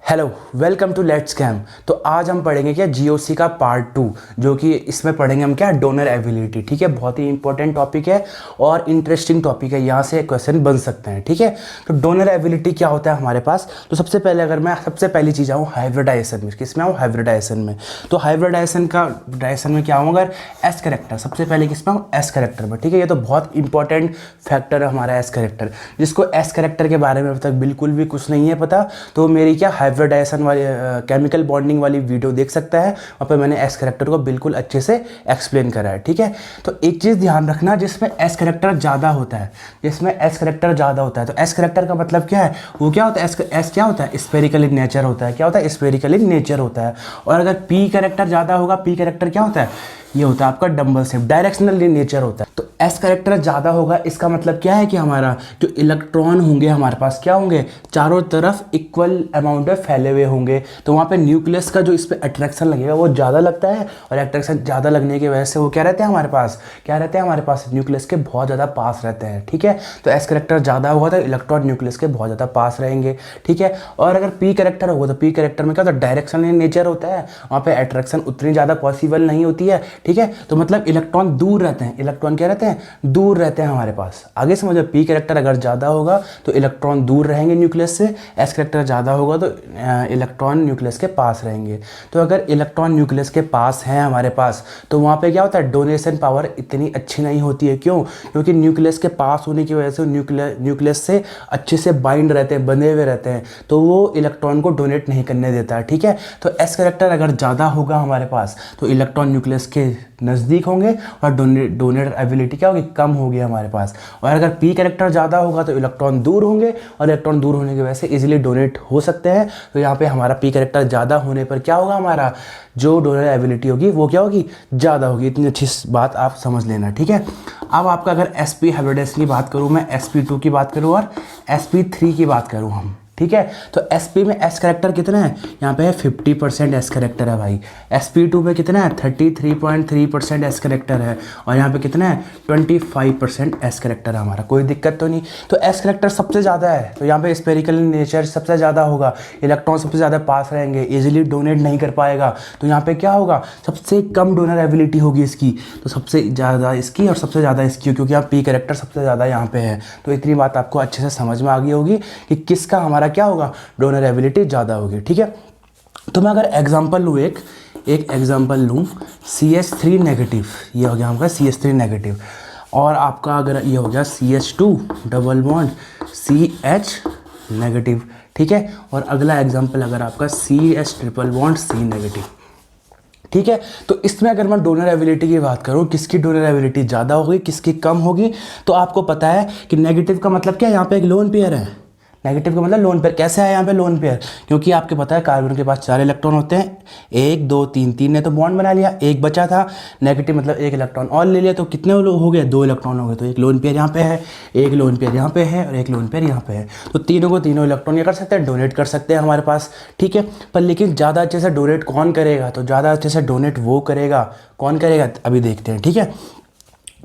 Hello, welcome to let's cam. तो आज हम पढ़ेंगे क्या जीओसी का पार्ट 2, जो कि इसमें पढ़ेंगे हम क्या डोनर एबिलिटी। ठीक है, बहुत ही इंपॉर्टेंट टॉपिक है और इंटरेस्टिंग टॉपिक है, यहाँ से क्वेश्चन बन सकते हैं। ठीक है, तो डोनर एबिलिटी क्या होता है हमारे पास। तो सबसे पहले अगर मैं सबसे पहली चीज़ आऊँ हाइब्रिडाइजेशन में, किस में आऊँ हाइब्रिडाइजेशन में। तो हाइब्रिडाइजेशन में क्या आऊँ, अगर एस करेक्टर, सबसे पहले किस में आऊँ एस करेक्टर में। ठीक है, ये तो बहुत इंपॉर्टेंट फैक्टर है हमारा एस करेक्टर। जिसको एस करेक्टर के बारे में अब तक बिल्कुल भी कुछ नहीं है पता, तो मेरी क्या हाइब्रिडाइजेशन वाली केमिकल बॉन्डिंग वाली वीडियो देख सकता है, वहाँ पे मैंने एस करेक्टर को बिल्कुल अच्छे से एक्सप्लेन करा है। ठीक है, तो एक चीज़ ध्यान रखना, जिसमें एस करेक्टर ज़्यादा होता है, तो एस करेक्टर का मतलब क्या है, वो क्या होता है, एस क्या होता है, स्फेरिकल इन नेचर होता है। क्या होता है, स्फेरिकल इन नेचर होता है। और अगर पी करेक्टर ज़्यादा होगा, पी करेक्टर क्या होता है, ये होता है आपका dumbbell shape, directional in nature होता है। तो एस करेक्टर ज़्यादा होगा, इसका मतलब क्या है कि हमारा जो इलेक्ट्रॉन होंगे हमारे पास क्या होंगे, चारों तरफ इक्वल अमाउंट में फैले हुए होंगे। तो वहाँ पे न्यूक्लियस का जो इस पर अट्रैक्शन लगेगा वो ज़्यादा लगता है, और अट्रैक्शन ज़्यादा लगने की वजह से वो क्या रहते हैं हमारे पास न्यूक्लियस के बहुत ज़्यादा पास रहते हैं। ठीक है, तो एस करेक्टर ज़्यादा होगा तो इलेक्ट्रॉन न्यूक्लियस के बहुत ज़्यादा पास रहेंगे। ठीक है, और अगर पी करेक्टर होगा तो पी करेक्टर में क्या होता है, डायरेक्शन इन नेचर होता है, वहाँ पे अट्रैक्शन उतनी ज़्यादा पॉसिबल नहीं होती है। ठीक है, तो मतलब इलेक्ट्रॉन दूर रहते हैं, इलेक्ट्रॉन क्या रहते हैं, दूर रहते हैं हमारे पास। आगे समझो, पी करेक्टर अगर ज़्यादा होगा तो इलेक्ट्रॉन दूर रहेंगे न्यूक्लियस से, एस करेक्टर ज़्यादा होगा तो इलेक्ट्रॉन न्यूक्लियस के पास रहेंगे। तो अगर इलेक्ट्रॉन न्यूक्लियस के पास हैं हमारे पास, तो वहाँ पे क्या होता है, डोनेशन पावर इतनी अच्छी नहीं होती है। क्यों? क्योंकि न्यूक्लियस के पास होने की वजह से न्यूक्लियस से अच्छे से बाइंड रहते हैं, बंधे हुए रहते हैं, तो वो इलेक्ट्रॉन को डोनेट नहीं करने देता है। ठीक है, तो एस करेक्टर अगर ज़्यादा होगा हमारे पास तो इलेक्ट्रॉन न्यूक्लियस के नज़दीक होंगे और डोनेट एबिलिटी क्या होगी, कम होगी हमारे पास। और अगर पी करेक्टर ज़्यादा होगा तो इलेक्ट्रॉन दूर होंगे, और इलेक्ट्रॉन दूर होने की वजह से इजीली डोनेट हो सकते हैं। तो यहाँ पे हमारा पी करेक्टर ज़्यादा होने पर क्या होगा, हमारा जो डोनेट एबिलिटी होगी वो क्या होगी, ज़्यादा होगी। इतनी अच्छी बात आप समझ लेना। ठीक है, अब आपका अगर एस पी हाइब्रिडाइजेशन की बात करूँ, मैं sp2 की बात करूँ और sp3 की बात करूँ हम। ठीक है, तो sp में एस करेक्टर कितना है, यहाँ पे है 50% एस करेक्टर है भाई। sp2 में कितना है, 33.3% एस करेक्टर है, और यहाँ पे कितना है, 25% एस करेक्टर है हमारा। कोई दिक्कत तो नहीं। तो एस करेक्टर सबसे ज़्यादा है, तो यहाँ पे स्फेरिकल नेचर सबसे ज़्यादा होगा, इलेक्ट्रॉन सबसे ज़्यादा पास रहेंगे, इजीली डोनेट नहीं कर पाएगा। तो यहाँ पे क्या होगा, सबसे कम डोनर एबिलिटी होगी इसकी, तो सबसे ज़्यादा इसकी और सबसे ज़्यादा इसकी, क्योंकि यहाँ पी करेक्टर सबसे ज़्यादा यहाँ पे है। तो इतनी बात आपको अच्छे से समझ में आ गई होगी कि किसका हमारा क्या होगा, डोनर एबिलिटी ज़्यादा होगी। ठीक है, तो मैं अगर एग्जांपल लूँ, एक एग्जांपल लूँ, CH3 नेगेटिव, ये हो गया हमारा CH3 नेगेटिव, और आपका अगर ये हो गया CH2 double bond CH negative. ठीक है, और अगला एग्जांपल अगर आपका CH triple bond C negative. ठीक है, तो इसमें अगर मैं डोनर एबिलिटी की बात करूँ, किसकी डोनर एबिलिटी ज़्यादा होगी, किसकी कम होगी, तो आपको पता है कि नेगेटिव का मतलब क्या है, यहाँ पे एक लोन पेयर है। नेगेटिव का मतलब लोन पेयर। कैसे है यहाँ पे लोन पेयर, क्योंकि आपको पता है कार्बन के पास 4 इलेक्ट्रॉन होते हैं, 1 2 3, 3 ने तो बॉन्ड बना लिया, एक बचा था नेगेटिव, मतलब एक इलेक्ट्रॉन और ले लिया, तो कितने हो गए, 2 इलेक्ट्रॉन हो गए। तो एक लोन पेयर यहाँ पे है, एक लोन पेयर यहाँ पे है, और एक लोन पेयर यहाँ पे है। तो तीनों इलेक्ट्रॉन ये कर सकते हैं, डोनेट कर सकते हैं हमारे पास। ठीक है, पर लेकिन ज़्यादा अच्छे से डोनेट कौन करेगा, तो ज़्यादा अच्छे से डोनेट वो करेगा, कौन करेगा अभी देखते हैं। ठीक है,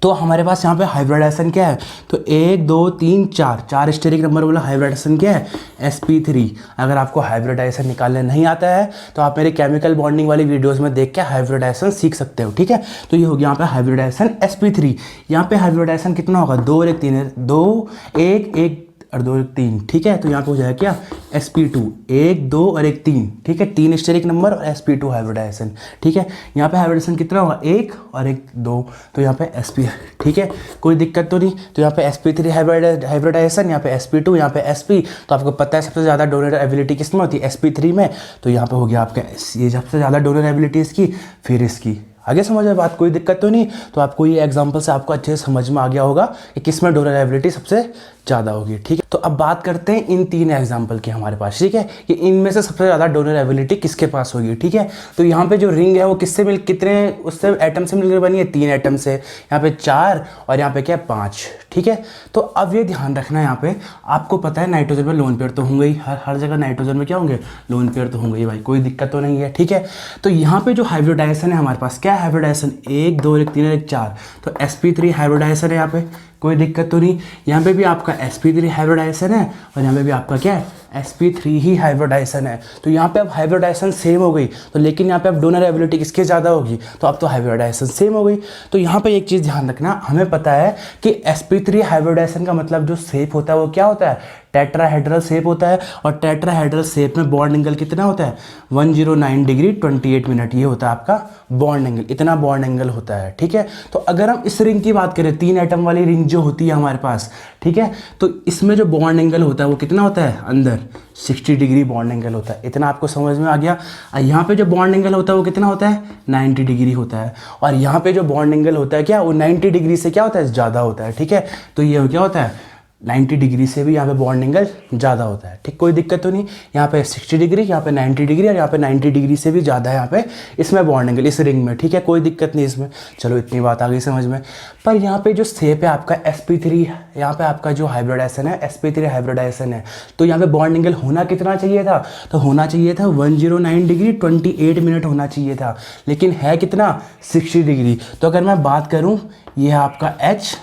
तो हमारे पास यहाँ पे हाइब्रिडाइजेशन क्या है, तो 1 2 3 4 स्टेरिक नंबर वाला हाइब्रिडाइजेशन क्या है, sp3। अगर आपको हाइब्रिडाइजेशन निकालने नहीं आता है तो आप मेरे केमिकल बॉन्डिंग वाली वीडियोस में देख के हाइब्रिडाइजेशन सीख सकते हो। ठीक है, तो ये हो गया यहाँ पे हाइब्रिडाइजेशन sp3। यहाँ पे हाइब्रिडाइजेशन कितना होगा, 2 और 1 3 है, 2 1 1 और 2 1 3। ठीक है, तो यहाँ पे हो जाएगा क्या, sp2, 1 2 और 1 3। ठीक है, 3 स्टेरिक नंबर और sp2 हाइब्रिडाइजेशन। ठीक है, यहाँ पे हाइब्रिडाइजेशन कितना होगा, 1 और 1 2, तो यहाँ पे sp। ठीक है, कोई दिक्कत तो नहीं। तो यहाँ पे sp3 हाइब्रिडाइजेशन, यहाँ पे sp2, यहाँ पे sp। तो आपको पता है सबसे ज़्यादा डोनर एबिलिटी किस में होती है, sp3 में। तो यहाँ पे हो गया आपका ये सबसे ज़्यादा डोनर एबिलिटी इसकी, फिर इसकी। आगे समझ में बात, कोई दिक्कत तो नहीं। तो आपको ये एग्जांपल से आपको अच्छे से समझ में आ गया होगा कि किस में डोनर एबिलिटी सबसे ज़्यादा होगी। ठीक है, तो अब बात करते हैं इन 3 एग्जांपल की हमारे पास। ठीक है, कि इनमें से सबसे ज़्यादा डोनर एबिलिटी किसके पास होगी। ठीक है, तो यहाँ पे जो रिंग है वो किससे कितने उससे एटम से मिलकर बनी है, 3 एटम से। यहाँ पे 4 और यहाँ पे क्या है 5। ठीक है, तो अब ये ध्यान रखना, यहाँ पे आपको पता है नाइट्रोजन में लोन पेयर तो होंगे ही, हर जगह नाइट्रोजन में क्या होंगे, लोन पेयर तो होंगे ही भाई, कोई दिक्कत तो नहीं है। ठीक है, तो यहाँ पे जो हाइब्रिडाइजेशन है हमारे पास, क्या है हाइब्रिडाइजेशन, 1 2 1 3 1 4, तो sp3 हाइब्रिडाइजेशन है यहाँ पे, कोई दिक्कत तो नहीं। यहाँ पे भी आपका sp3 हाइब्रिडाइजेशन है, और यहाँ पे भी आपका क्या है sp3 ही हाइब्रिडाइजेशन है। तो यहाँ पे अब हाइब्रिडाइजेशन सेम हो गई, तो लेकिन यहाँ पे अब डोनर एबिलिटी किसके ज़्यादा होगी, तो अब तो हाइब्रिडाइजेशन सेम हो गई। तो यहाँ पे एक चीज़ ध्यान रखना, हमें पता है कि sp3 हाइब्रिडाइजेशन का मतलब जो शेप होता है वो क्या होता है, टेट्राहेड्रल शेप होता है। और टेट्राहेड्रल शेप में बॉन्ड एंगल कितना होता है, 109 डिग्री 28 मिनट, ये होता है आपका बॉन्ड एंगल, इतना बॉन्ड एंगल होता है। ठीक है, तो अगर हम इस रिंग की बात करें, 3 एटम वाली रिंग जो होती है हमारे पास, ठीक है, तो इसमें जो बॉन्ड एंगल होता है वो कितना होता है, अंदर 60 डिग्री बॉन्ड एंगल होता है। इतना आपको समझ में आ गया। यहाँ पे जो बॉन्ड एंगल होता है वो कितना होता है, 90 डिग्री होता है। और यहाँ पे जो बॉन्ड एंगल होता है क्या, वो 90 डिग्री से क्या होता है, ज़्यादा होता है। ठीक है, तो ये क्या होता है, 90 डिग्री से भी यहाँ पे बॉन्ड एंगल ज़्यादा होता है। ठीक, कोई दिक्कत तो नहीं। यहाँ पे 60 डिग्री, यहाँ पे 90 डिग्री, और यहाँ पे 90 डिग्री से भी ज़्यादा है यहाँ पे इसमें बॉन्ड एंगल, इस रिंग में। ठीक है, कोई दिक्कत नहीं इसमें। चलो इतनी बात आ गई समझ में। पर यहाँ पे जो शेप है आपका sp3, यहाँ पे आपका जो हाइब्रिडाइजेशन है sp3 हाइब्रिडाइजेशन है, तो यहाँ पे बॉन्ड एंगल होना कितना चाहिए था, तो होना चाहिए था 109 डिग्री 28 मिनट होना चाहिए था, लेकिन है कितना, 60 डिग्री। तो अगर मैं बात करूँ, ये है आपका h,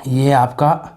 ये है आपका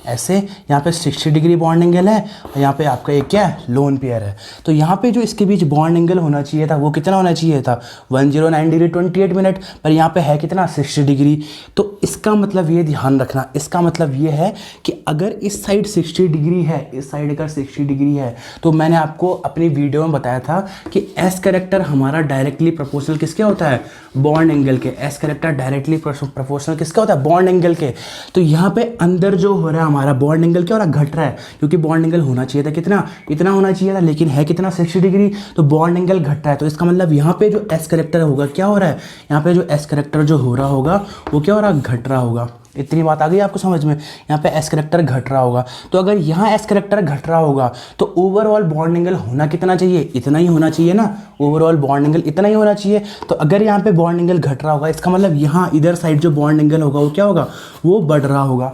ऐसे, यहाँ पे 60 डिग्री बॉन्ड एंगल है, और यहाँ पे आपका एक क्या है, लोन पेयर है। तो यहाँ पे जो इसके बीच बॉन्ड एंगल होना चाहिए था वो कितना होना चाहिए था, 109 डिग्री 28 मिनट, पर यहाँ पे है कितना, 60 डिग्री। तो इसका मतलब ये ध्यान रखना, इसका मतलब ये है कि अगर इस साइड 60 डिग्री है, इस साइड अगर 60 डिग्री है, तो मैंने आपको अपनी वीडियो में बताया था कि एस कैरेक्टर हमारा डायरेक्टली प्रोपोर्शनल किसके होता है, बॉन्ड एंगल के। एस कैरेक्टर डायरेक्टली प्रोपोर्शनल किसका होता है, बॉन्ड एंगल के। तो यहाँ पे अंदर जो हो रहा है हमारा बॉन्ड एंगल क्या हो रहा है, घट रहा है, क्योंकि बॉन्ड एंगल होना चाहिए था कितना, इतना होना चाहिए था, लेकिन है कितना, 60 डिग्री। तो बॉन्ड एंगल घट रहा है, तो इसका मतलब यहाँ पे जो एस कैरेक्टर होगा क्या हो रहा है, यहाँ पे जो एस कैरेक्टर जो हो रहा होगा वो क्या हो रहा है, घट रहा होगा। इतनी बात आ गई आपको समझ में, यहाँ पे एस कैरेक्टर घट रहा होगा। तो अगर यहाँ एस कैरेक्टर घट रहा होगा तो ओवरऑल बॉन्ड एंगल होना कितना चाहिए, इतना ही होना चाहिए ना, ओवरऑल बॉन्ड एंगल इतना ही होना चाहिए। तो अगर यहाँ पे बॉन्ड एंगल घट रहा होगा, इसका मतलब यहाँ इधर साइड जो बॉन्ड एंगल होगा वो क्या होगा, वो बढ़ रहा होगा।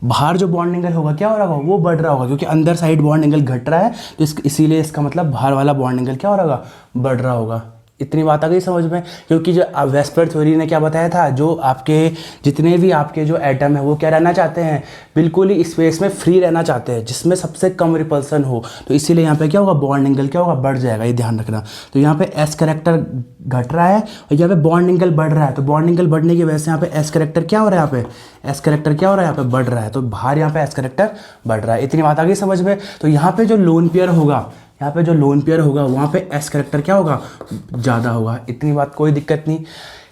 बाहर जो बॉन्ड एंगल होगा क्या हो रहा होगा, वो बढ़ रहा होगा, क्योंकि अंदर साइड बॉन्ड एंगल घट रहा है, तो इसीलिए इसका मतलब बाहर वाला बॉन्ड एंगल क्या हो रहा होगा, बढ़ रहा होगा। इतनी बात आ गई समझ में, क्योंकि जो वेस्पर थ्योरी ने क्या बताया था, जो आपके जितने भी आपके जो एटम है वो क्या रहना चाहते हैं, बिल्कुल ही स्पेस में फ्री रहना चाहते हैं, जिसमें सबसे कम रिपल्सन हो। तो इसीलिए यहाँ पे क्या होगा, बॉन्ड एंगल क्या होगा, बढ़ जाएगा, ये ध्यान रखना। तो यहाँ पे एस कैरेक्टर घट रहा है और यहाँ पे बॉन्ड एंगल बढ़ रहा है, तो बॉन्ड एंगल बढ़ने की वजह से यहाँ पे एस कैरेक्टर क्या हो रहा है, यहाँ पे एस कैरेक्टर क्या हो रहा है, यहाँ पे बढ़ रहा है। तो बाहर यहाँ पे एस कैरेक्टर बढ़ रहा है। इतनी बात आ गई समझ में। तो यहाँ पे जो लोन पेयर होगा, यहाँ पे जो लोन पेयर होगा वहाँ पे एस कैरेक्टर क्या होगा, ज़्यादा होगा। इतनी बात, कोई दिक्कत नहीं।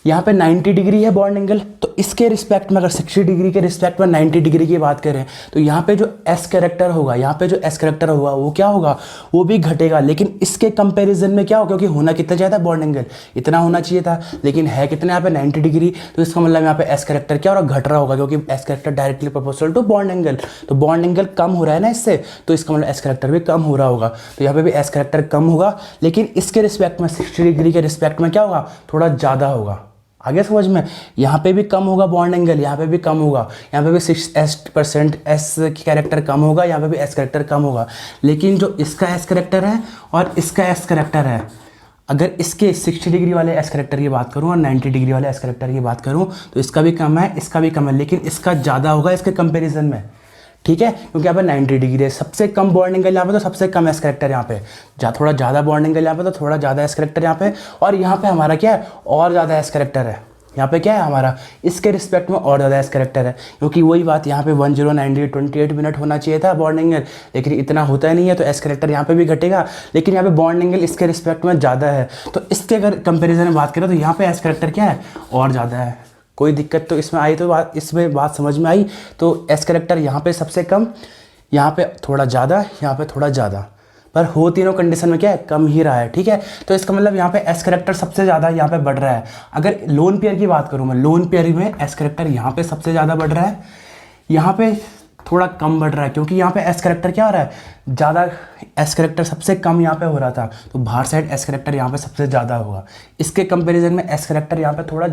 यहाँ पे 90 डिग्री है बॉन्ड एंगल, तो इसके रिस्पेक्ट में अगर 60 डिग्री के रिस्पेक्ट में 90 डिग्री की बात करें, तो यहाँ पे जो एस कैरेक्टर होगा, यहाँ पे जो एस कैरेक्टर होगा वो क्या होगा, वो भी घटेगा। लेकिन इसके कंपैरिजन में क्या होगा, क्योंकि होना कितना चाहिए था, बॉन्ड एंगल इतना होना चाहिए था, लेकिन है कितना यहाँ पे 90 डिग्री। तो इसका मतलब यहाँ पे एस कैरेक्टर क्या हो रहा है, घट रहा होगा, क्योंकि s character directly proportional to bond angle. तो बॉन्ड एंगल कम हो रहा है ना इससे, तो इसका मतलब एस कैरेक्टर भी कम हो रहा होगा। तो यहाँ पे भी एस कैरेक्टर कम होगा, लेकिन इसके रिस्पेक्ट में 60 डिग्री के रिस्पेक्ट में क्या होगा, थोड़ा ज़्यादा होगा। आगे समझ में, यहाँ पे भी कम होगा बॉन्ड एंगल, यहाँ पे भी कम होगा, यहाँ पे भी 6% एस कैरेक्टर कम होगा, यहाँ पे भी एस कैरेक्टर कम होगा। लेकिन जो इसका एस कैरेक्टर है और इसका एस कैरेक्टर है, अगर इसके 60 डिग्री वाले एस कैरेक्टर की बात करूँ और 90 डिग्री वाले एस कैरेक्टर की बात करूँ, तो इसका भी कम है, इसका भी कम है, लेकिन इसका ज़्यादा होगा इसके कंपेरिजन में। ठीक है, क्योंकि यहाँ पे 90 डिग्री है, सबसे कम बॉन्ड एंगल यहाँ पे, तो सबसे कम एस कैरेक्टर यहाँ पे, थोड़ा ज़्यादा बॉन्ड एंगल यहाँ पे, तो थोड़ा ज़्यादा एस कैरेक्टर यहाँ पे, और यहाँ पे हमारा क्या है, और ज़्यादा एस कैरेक्टर है। यहाँ पे क्या है हमारा, इसके रिस्पेक्ट में और ज़्यादा एस कैरेक्टर है, क्योंकि वही बात, यहाँ पे 109 28 मिनट होना चाहिए था बॉन्ड एंगल, लेकिन इतना होता नहीं है, तो एस कैरेक्टर यहाँ पे भी घटेगा, लेकिन यहाँ पे बॉन्ड एंगल इसके रिस्पेक्ट में ज़्यादा है। तो इसके अगर कंपेरिजन में बात करें तो यहाँ पे एस कैरेक्टर क्या है, और ज़्यादा है। कोई दिक्कत तो इसमें आई, तो इसमें बात समझ में आई। तो एस कैरेक्टर यहाँ पे सबसे कम, यहाँ पे थोड़ा ज़्यादा, यहाँ पे थोड़ा ज़्यादा, पर हो तीनों कंडीशन में क्या है, कम ही रहा है। ठीक है, तो इसका मतलब यहाँ पे एस कैरेक्टर सबसे ज़्यादा यहाँ पे बढ़ रहा है। अगर लोन पेयर की बात करूँ मैं, लोन पेयर में एस कैरेक्टर यहाँ पे सबसे ज़्यादा बढ़ रहा है, यहाँ पे थोड़ा कम बढ़ रहा है, क्योंकि यहाँ पे एस कैरेक्टर क्या हो रहा है, ज़्यादा एस कैरेक्टर सबसे कम यहाँ पे हो रहा था, तो बाहर साइड एस कैरेक्टर यहाँ पे सबसे ज़्यादा होगा। इसके कंपेरिजन में एस कैरेक्टर यहाँ पे थोड़ा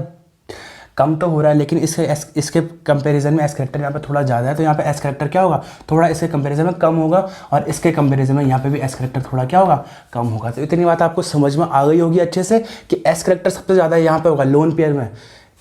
कम तो हो रहा है, लेकिन इसके कंपैरिजन में एस कैरेक्टर यहाँ पे थोड़ा ज़्यादा है, तो यहाँ पे एस कैरेक्टर क्या होगा, थोड़ा इसके कंपैरिजन में कम होगा, और इसके कंपैरिजन में यहाँ पे भी एस कैरेक्टर थोड़ा क्या होगा, कम होगा। तो इतनी बात आपको समझ में आ गई होगी अच्छे से कि एस कैरेक्टर सबसे ज़्यादा यहाँ पे होगा लोन पेयर में,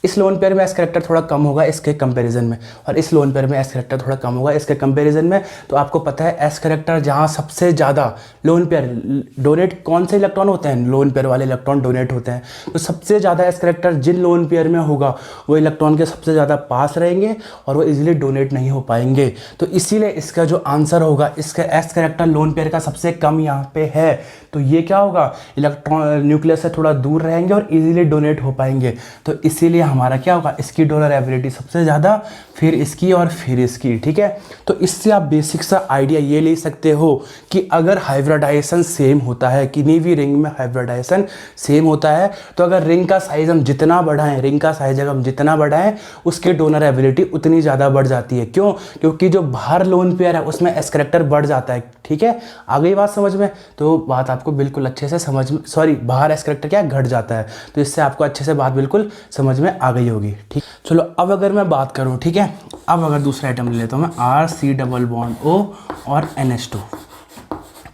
इस लोन पेयर में एस करेक्टर थोड़ा कम होगा इसके कंपैरिजन में, और इस लोन पेयर में एस करेक्टर थोड़ा कम होगा इसके कंपैरिजन में। तो आपको पता है एस करेक्टर जहाँ सबसे ज़्यादा लोन पेयर डोनेट, कौन से इलेक्ट्रॉन होते हैं, लोन पेयर वाले इलेक्ट्रॉन डोनेट होते हैं। तो सबसे ज़्यादा एस करेक्टर जिन लोन पेयर में होगा वो इलेक्ट्रॉन के सबसे ज़्यादा पास रहेंगे और वो इजीली डोनेट नहीं हो पाएंगे। तो इसीलिए इसका जो आंसर होगा, इसका एस करेक्टर लोन पेयर का सबसे कम यहाँ पे है। तो ये क्या होगा, इलेक्ट्रॉन न्यूक्लियस से थोड़ा दूर रहेंगे और इजीली डोनेट हो पाएंगे। तो इसीलिए हमारा क्या होगा, इसकी डोनर एबिलिटी सबसे ज़्यादा, फिर इसकी और फिर इसकी। ठीक है, तो इससे आप बेसिक सा आइडिया ये ले सकते हो कि अगर हाइब्रिडाइजेशन सेम होता है, किन्हीं भी रिंग में हाइब्रिडाइजेशन सेम होता है, तो अगर रिंग का साइज हम जितना बढ़ाएं, रिंग का साइज अगर हम जितना बढ़ाएं, उसके डोनर एबिलिटी उतनी ज़्यादा बढ़ जाती है। क्यों? क्योंकि जो बाहर लोन पेयर है उसमें एस करेक्टर बढ़ जाता है। ठीक है, आ गई बात समझ में? तो बात आपको बिल्कुल अच्छे से समझ में, सॉरी, बाहर एस करेक्टर क्या घट जाता है, तो इससे आपको अच्छे से बात बिल्कुल समझ में आ गई होगी। ठीक, चलो अब अगर मैं बात करूँ, ठीक है, अब अगर दूसरा आइटम ले लेता हूँ मैं, RC डबल बॉन्ड O और NH2।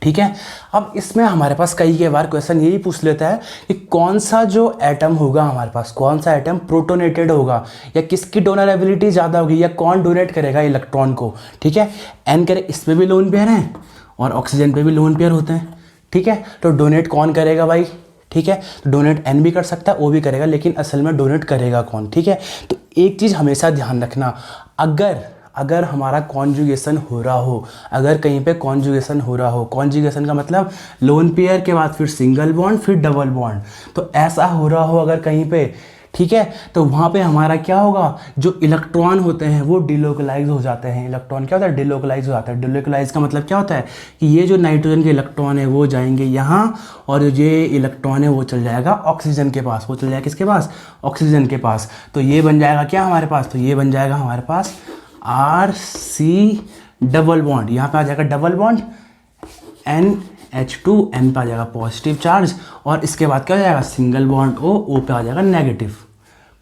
ठीक है, अब इसमें हमारे पास कई बार क्वेश्चन यही पूछ लेता है कि कौन सा जो एटम होगा हमारे पास, कौन सा एटम प्रोटोनेटेड होगा, या किसकी डोनर एबिलिटी ज़्यादा होगी, या कौन डोनेट करेगा इलेक्ट्रॉन को। ठीक है, N करे, इसमें भी लोन पेयर हैं और ऑक्सीजन पे भी लोन पेयर होते हैं। ठीक है, तो डोनेट कौन करेगा भाई? ठीक है, तो डोनेट N भी कर सकता है, O भी करेगा, लेकिन असल में डोनेट करेगा कौन? ठीक है, तो एक चीज़ हमेशा ध्यान रखना, अगर हमारा कॉन्जुगेशन हो रहा हो, अगर कहीं पे कॉन्जुगेशन हो रहा हो, कॉन्जुगेशन का मतलब लोन पेयर के बाद फिर सिंगल बॉन्ड फिर डबल बॉन्ड, तो ऐसा हो रहा हो अगर कहीं पे, ठीक है, तो वहाँ पे हमारा क्या होगा, जो इलेक्ट्रॉन होते हैं वो डिलोकलाइज हो जाते हैं। इलेक्ट्रॉन क्या होता है, डिलोकलाइज हो जाता है। डिलोकलाइज का मतलब क्या होता है कि ये जो नाइट्रोजन के इलेक्ट्रॉन है वो जाएंगे यहाँ, और ये इलेक्ट्रॉन है वो चल जाएगा ऑक्सीजन के पास, वो चल जाएगा किसके पास, ऑक्सीजन के पास। तो ये बन जाएगा क्या हमारे पास, तो ये बन जाएगा हमारे पास RC डबल बॉन्ड, यहाँ पे आ जाएगा डबल बॉन्ड, NH2, N पे आ जाएगा पॉजिटिव चार्ज, और इसके बाद क्या हो जाएगा, सिंगल बॉन्ड O पे आ जाएगा नेगेटिव।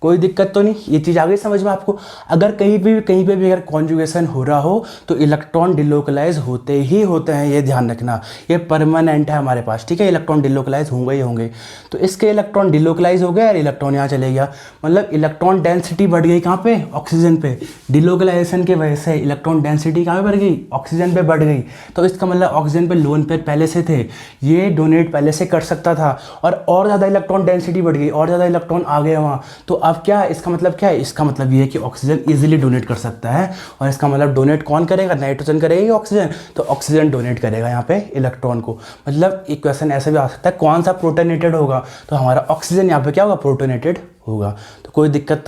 कोई दिक्कत तो नहीं, ये चीज़ आ गई समझ में आपको? अगर कहीं पे भी अगर कॉन्जुगेशन हो रहा हो तो इलेक्ट्रॉन डिलोकलाइज होते ही होते हैं, ये ध्यान रखना, ये परमानेंट है हमारे पास। ठीक है, इलेक्ट्रॉन डिलोकलाइज होंगे ही होंगे। तो इसके इलेक्ट्रॉन डिलोकलाइज हो गया और इलेक्ट्रॉन यहाँ चले गया, मतलब इलेक्ट्रॉन डेंसिटी बढ़ गई कहाँ पे, ऑक्सीजन पे। डिलोकलाइजेशन की वजह से इलेक्ट्रॉन डेंसिटी कहाँ पे बढ़ गई, ऑक्सीजन पे बढ़ गई। तो इसका मतलब ऑक्सीजन पे लोन पेयर पहले से थे, ये डोनेट पहले से कर सकता था, और ज़्यादा इलेक्ट्रॉन डेंसिटी बढ़ गई, और ज़्यादा इलेक्ट्रॉन आ गए वहाँ। तो अब क्या है, इसका मतलब क्या है, इसका मतलब ये है कि ऑक्सीजन इजीली डोनेट कर सकता है, और इसका मतलब डोनेट कौन करेगा, नाइट्रोजन करेगा या ऑक्सीजन, तो ऑक्सीजन डोनेट करेगा यहाँ पे इलेक्ट्रॉन को। मतलब एक क्वेश्चन ऐसा भी आ सकता है, कौन सा प्रोटोनेटेड होगा, तो हमारा ऑक्सीजन यहाँ पे क्या होगा, प्रोटोनेटेड होगा। तो कोई दिक्कत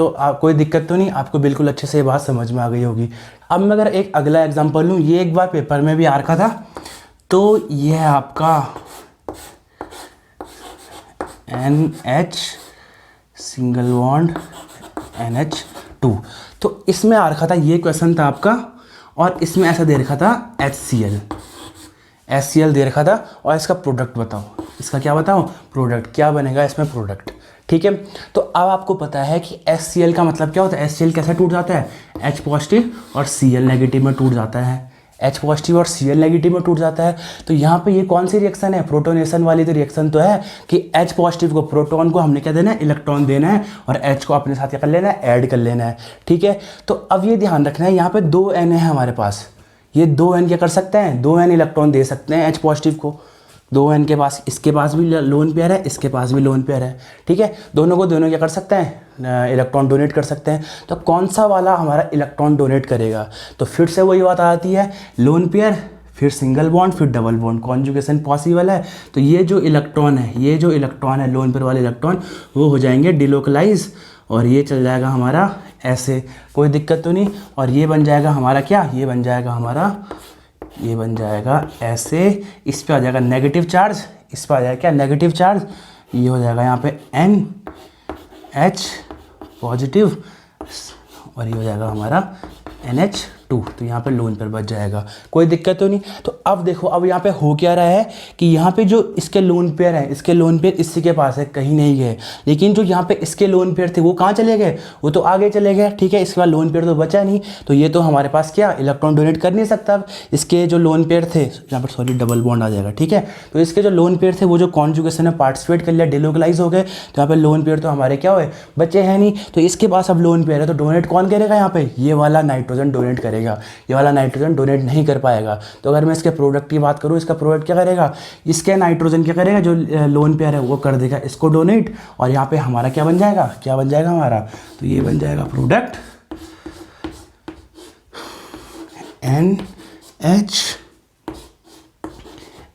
तो नहीं, आपको बिल्कुल अच्छे से ये बात समझ में आ गई होगी। अब मैं अगर एक अगला एग्जाम्पल लूँ, ये एक बार पेपर में भी आ रखा था, तो ये है आपका NH सिंगल बॉन्ड NH2। तो इसमें आ रखा था, ये क्वेश्चन था आपका, और इसमें ऐसा दे रखा था HCl दे रखा था, और इसका प्रोडक्ट बताओ, इसका क्या बताओ, प्रोडक्ट क्या बनेगा इसमें, प्रोडक्ट। ठीक है, तो अब आपको पता है कि HCl का मतलब क्या होता है, HCl कैसे टूट जाता है, H पॉजिटिव और Cl नेगेटिव में टूट जाता है, H पॉजिटिव और Cl नेगेटिव में टूट जाता है। तो यहाँ पे ये कौन सी रिएक्शन है, प्रोटोनेशन वाली। तो रिएक्शन तो है कि H पॉजिटिव को, प्रोटॉन को हमने क्या देना है, इलेक्ट्रॉन देना है, और H को अपने साथ क्या कर लेना है, ऐड कर लेना है। ठीक है, तो अब ये ध्यान रखना है, यहाँ पे 2 N है हमारे पास, ये 2 N क्या कर सकते हैं, 2 N इलेक्ट्रॉन दे सकते हैं H पॉजिटिव को। 2 N के पास, इसके पास भी लोन पेयर है, इसके पास भी लोन पेयर है। ठीक है, दोनों क्या कर सकते हैं, इलेक्ट्रॉन डोनेट कर सकते हैं। तो कौन सा वाला हमारा इलेक्ट्रॉन डोनेट करेगा, तो फिर से वही बात आती है, लोन पेयर फिर सिंगल बॉन्ड फिर डबल बॉन्ड, कॉन्जुगेशन पॉसिबल है। तो ये जो इलेक्ट्रॉन है लोन पेयर वाले इलेक्ट्रॉन, वो हो जाएंगे डिलोकलाइज, और ये चल जाएगा हमारा ऐसे, कोई दिक्कत तो नहीं। और ये बन जाएगा हमारा क्या, ये बन जाएगा ऐसे, इस पे आ जाएगा नेगेटिव चार्ज, इस पे आ जाएगा क्या, नेगेटिव चार्ज, ये हो जाएगा यहाँ पे NH पॉजिटिव, और ये हो जाएगा हमारा NH 2, तो यहाँ पे लोन पेयर बच जाएगा, कोई दिक्कत तो नहीं। तो अब देखो, अब यहाँ पे हो क्या रहा है कि यहाँ पे जो इसके लोन पेयर है, इसके लोन पेयर इसी के पास है, कहीं नहीं गए, लेकिन जो यहाँ पे इसके लोन पेयर थे वो कहाँ चले गए, वो तो आगे चले गए, ठीक है। इसके बाद लोन पेयर तो बचा नहीं, तो ये तो हमारे पास क्या इलेक्ट्रॉन डोनेट कर नहीं सकता। अब इसके जो लोन पेयर थे, यहाँ पर सॉरी डबल बॉन्ड आ जाएगा, ठीक है। तो इसके जो लोन पेयर थे वो जो कॉन्जुगेशन में पार्टिसिपेट कर लिया, डिलोकलाइज हो गए, तो यहाँ पे लोन पेयर तो हमारे क्या हुए, बचे हैं नहीं। तो इसके पास अब लोन पेयर है, तो डोनेट कौन करेगा यहाँ पे, ये वाला नाइट्रोजन डोनेट करेगा, ये वाला नाइट्रोजन डोनेट नहीं कर पाएगा। तो अगर मैं इसके प्रोडक्ट की बात करूँ, इसका प्रोडक्ट क्या करेगा, इसके नाइट्रोजन क्या करेगा, जो लोन पेयर है वो कर देगा इसको डोनेट, और यहाँ पे हमारा क्या बन जाएगा, क्या बन जाएगा हमारा, तो ये बन जाएगा प्रोडक्ट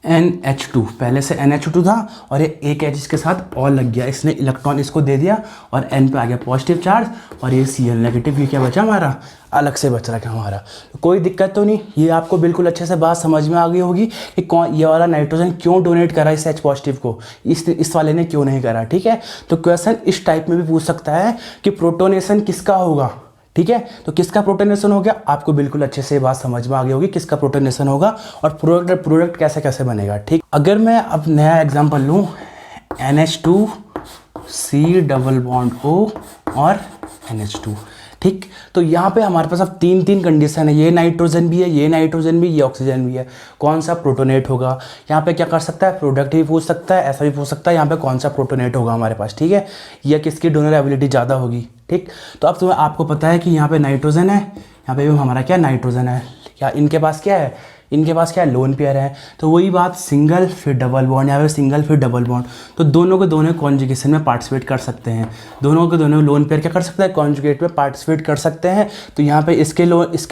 NH2। पहले से NH2 था और ये एक H इसके साथ और लग गया, इसने इलेक्ट्रॉन इसको दे दिया और N पे आ गया पॉजिटिव चार्ज, और ये Cl नेगेटिव, ये क्या बचा हमारा, अलग से बच रहा है हमारा। तो कोई दिक्कत तो नहीं, ये आपको बिल्कुल अच्छे से बात समझ में आ गई होगी कि कौन ये वाला नाइट्रोजन क्यों डोनेट करा इस H पॉजिटिव को, इस वाले ने क्यों नहीं करा, ठीक है। तो क्वेश्चन इस टाइप में भी पूछ सकता है कि प्रोटोनेशन किसका होगा, ठीक है। तो किसका प्रोटोनेशन हो गया, आपको बिल्कुल अच्छे से बात समझ में आ गई होगी किसका प्रोटोनेशन होगा और प्रोडक्ट कैसे कैसे बनेगा, ठीक। अगर मैं अब नया एग्जांपल लूँ, NH2C डबल बॉन्ड O और NH2, ठीक। तो यहाँ पे हमारे पास अब तीन कंडीशन है, ये नाइट्रोजन भी है, ये नाइट्रोजन भी, ये ऑक्सीजन भी है, कौन सा प्रोटोनेट होगा। यहाँ पे क्या कर सकता है, प्रोडक्ट भी पूछ सकता है, ऐसा भी पूछ सकता है, यहाँ पे कौन सा प्रोटोनेट होगा हमारे पास, ठीक है, या किसकी डोनर एबिलिटी ज़्यादा होगी, ठीक। तो अब तुम्हें आपको पता है कि यहाँ पे नाइट्रोजन है, यहाँ पे भी हमारा क्या नाइट्रोजन है, क्या इनके पास क्या है, इनके पास क्या लोन पेयर है। तो वही बात, सिंगल फिर डबल बॉन्ड, यहाँ पे सिंगल फिर डबल बॉन्ड, तो दोनों के दोनों कॉन्जुगेशन में पार्टिसिपेट कर सकते हैं, दोनों के दोनों लोन पेयर क्या कर सकते हैं, कॉन्जुगेट में पार्टिसिपेट कर सकते हैं। तो यहाँ पे इसके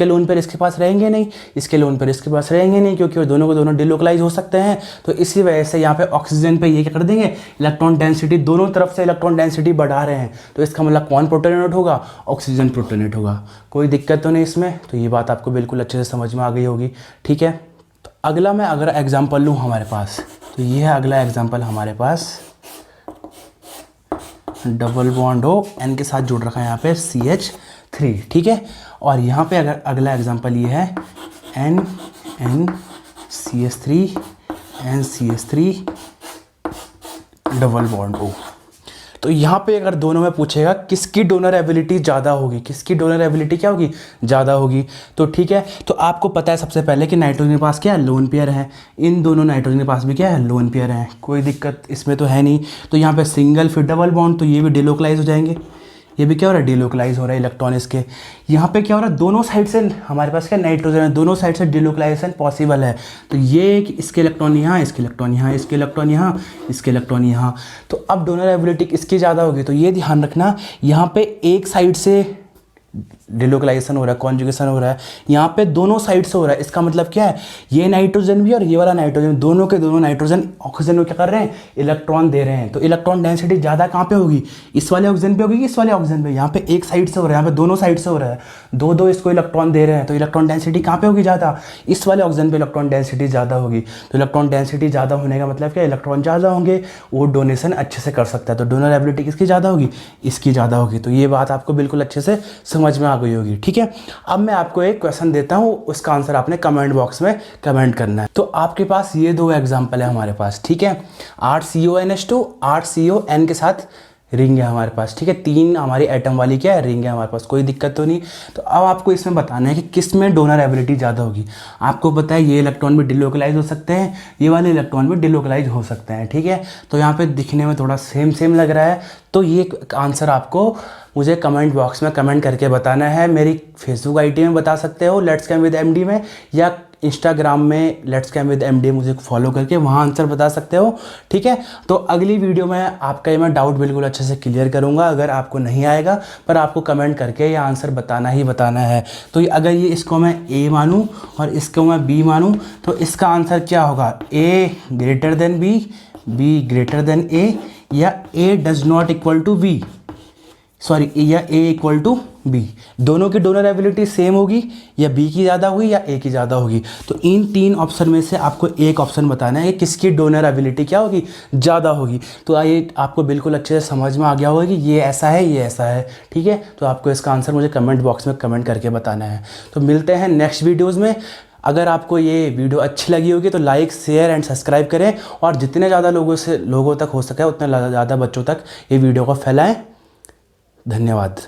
लोन पेयर इसके पास रहेंगे नहीं, इसके लोन पेयर इसके पास रहेंगे नहीं, क्योंकि वो दोनों के दोनों डिलोकलाइज हो सकते हैं। तो इसी वजह से यहाँ पे ऑक्सीजन पे ये क्या कर देंगे, इलेक्ट्रॉन डेंसिटी, दोनों तरफ से इलेक्ट्रॉन डेंसिटी बढ़ा रहे हैं, तो इसका मतलब कौन प्रोटोनेट होगा, ऑक्सीजन प्रोटोनेट होगा। कोई दिक्कत तो नहीं इसमें, तो ये बात आपको बिल्कुल अच्छे से समझ में आ गई होगी, ठीक है। अगला मैं अगर एग्जांपल लूँ हमारे पास, तो ये है अगला एग्जांपल हमारे पास, डबल बॉन्ड हो, N के साथ जुड़ रखा है यहाँ पे CH3, ठीक है। और यहाँ पे अगर अगला एग्जांपल ये है NCH3 डबल बॉन्ड O। तो यहाँ पे अगर दोनों में पूछेगा किसकी डोनर एबिलिटी ज़्यादा होगी, किसकी डोनर एबिलिटी क्या होगी, ज़्यादा होगी, तो ठीक है। तो आपको पता है सबसे पहले कि नाइट्रोजन के पास क्या है, लोन पेयर है, इन दोनों नाइट्रोजन के पास भी क्या है, लोन पेयर है, कोई दिक्कत इसमें तो है नहीं। तो यहाँ पे सिंगल फिर डबल बॉन्ड, तो ये भी डिलोकलाइज हो जाएंगे, ये भी क्या हो रहा है, डिलोकलाइज हो रहा है इलेक्ट्रॉन इसके। यहाँ पे क्या हो रहा है, दोनों साइड से हमारे पास क्या नाइट्रोजन है, दोनों साइड से डिलोकलाइजेशन पॉसिबल है। तो ये इसके इलेक्ट्रॉन यहाँ, इसके इलेक्ट्रॉन यहाँ, इसके इलेक्ट्रॉन यहाँ, इसके इलेक्ट्रॉन यहाँ। तो अब डोनर एबिलिटी इसकी ज़्यादा होगी, तो ये ध्यान रखना, यहाँ पे एक साइड से डिलोकलाइजेशन हो रहा है, कॉन्जुगेशन हो रहा है, यहाँ पे दोनों साइड से हो रहा है। इसका मतलब क्या है, ये नाइट्रोजन भी और ये वाला नाइट्रोजन, दोनों के दोनों नाइट्रोजन ऑक्सीजन को क्या कर रहे हैं, इलेक्ट्रॉन दे रहे हैं। तो इलेक्ट्रॉन डेंसिटी ज़्यादा कहाँ पे होगी, इस वाले ऑक्सीजन पे होगी कि इस वाले ऑक्सीजन पे, यहाँ पे एक साइड से हो रहा है, यहाँ पे दोनों साइड से हो रहा है, दो इसको इलेक्ट्रॉन दे रहे हैं, तो इलेक्ट्रॉन डेंसिटी कहाँ पे होगी ज़्यादा, इस वाले ऑक्सीजन पे इलेक्ट्रॉन डेंसिटी ज़्यादा होगी। तो इलेक्ट्रॉन डेंसिटी ज़्यादा होने का मतलब क्या, इलेक्ट्रॉन ज़्यादा होंगे, वो डोनेशन अच्छे से कर सकता है। तो डोनर एबिलिटी किसकी ज़्यादा होगी, इसकी ज़्यादा होगी। तो ये बात आपको बिल्कुल अच्छे से समझ में आ गई होगी, ठीक है। अब मैं आपको एक क्वेश्चन देता हूं, उसका आंसर आपने कमेंट बॉक्स में कमेंट करना है। तो आपके पास ये दो एग्जांपल है हमारे पास, ठीक है। 8CONH2, 8CON के साथ रिंग है हमारे पास, ठीक है, 3 हमारी एटम वाली क्या है, रिंग है हमारे पास, कोई दिक्कत तो नहीं। तो अब आपको इसमें बताना है कि किस में डोनर एबिलिटी ज़्यादा होगी। आपको पता है ये इलेक्ट्रॉन भी डिलोकलाइज हो सकते हैं, ये वाले इलेक्ट्रॉन भी डिलोकलाइज हो सकते हैं, ठीक है। तो यहाँ पे दिखने में थोड़ा सेम लग रहा है, तो ये आंसर आपको मुझे कमेंट बॉक्स में कमेंट करके बताना है। मेरी फेसबुक आईडी में बता सकते हो लेट्स कैम विद एमडी में, या इंस्टाग्राम में लेट्स कैम विद एमडी मुझे फॉलो करके वहाँ आंसर बता सकते हो, ठीक है। तो अगली वीडियो में आपका ये मैं डाउट बिल्कुल अच्छे से क्लियर करूँगा। अगर आपको नहीं आएगा पर आपको कमेंट करके ये आंसर बताना ही बताना है। तो अगर ये इसको मैं ए मानूँ और इसको मैं बी मानूँ, तो इसका आंसर क्या होगा, A greater than B, B greater than A, या A does not equal to B. Sorry या ए इक्वल टू बी, दोनों की डोनर एबिलिटी सेम होगी या बी की ज़्यादा होगी या ए की ज़्यादा होगी। तो इन 3 ऑप्शन में से आपको एक ऑप्शन बताना है किसकी डोनर एबिलिटी क्या होगी, ज़्यादा होगी। तो आइए आपको बिल्कुल अच्छे से समझ में आ गया होगा कि ये ऐसा है, ये ऐसा है, ठीक है। तो आपको इसका आंसर मुझे कमेंट बॉक्स में कमेंट करके बताना है। तो मिलते हैं नेक्स्ट वीडियोज़ में। अगर आपको ये वीडियो अच्छी लगी होगी तो लाइक, शेयर एंड सब्सक्राइब करें, और जितने ज़्यादा लोगों तक हो सके उतने ज़्यादा बच्चों तक ये वीडियो को फैलाएं। धन्यवाद।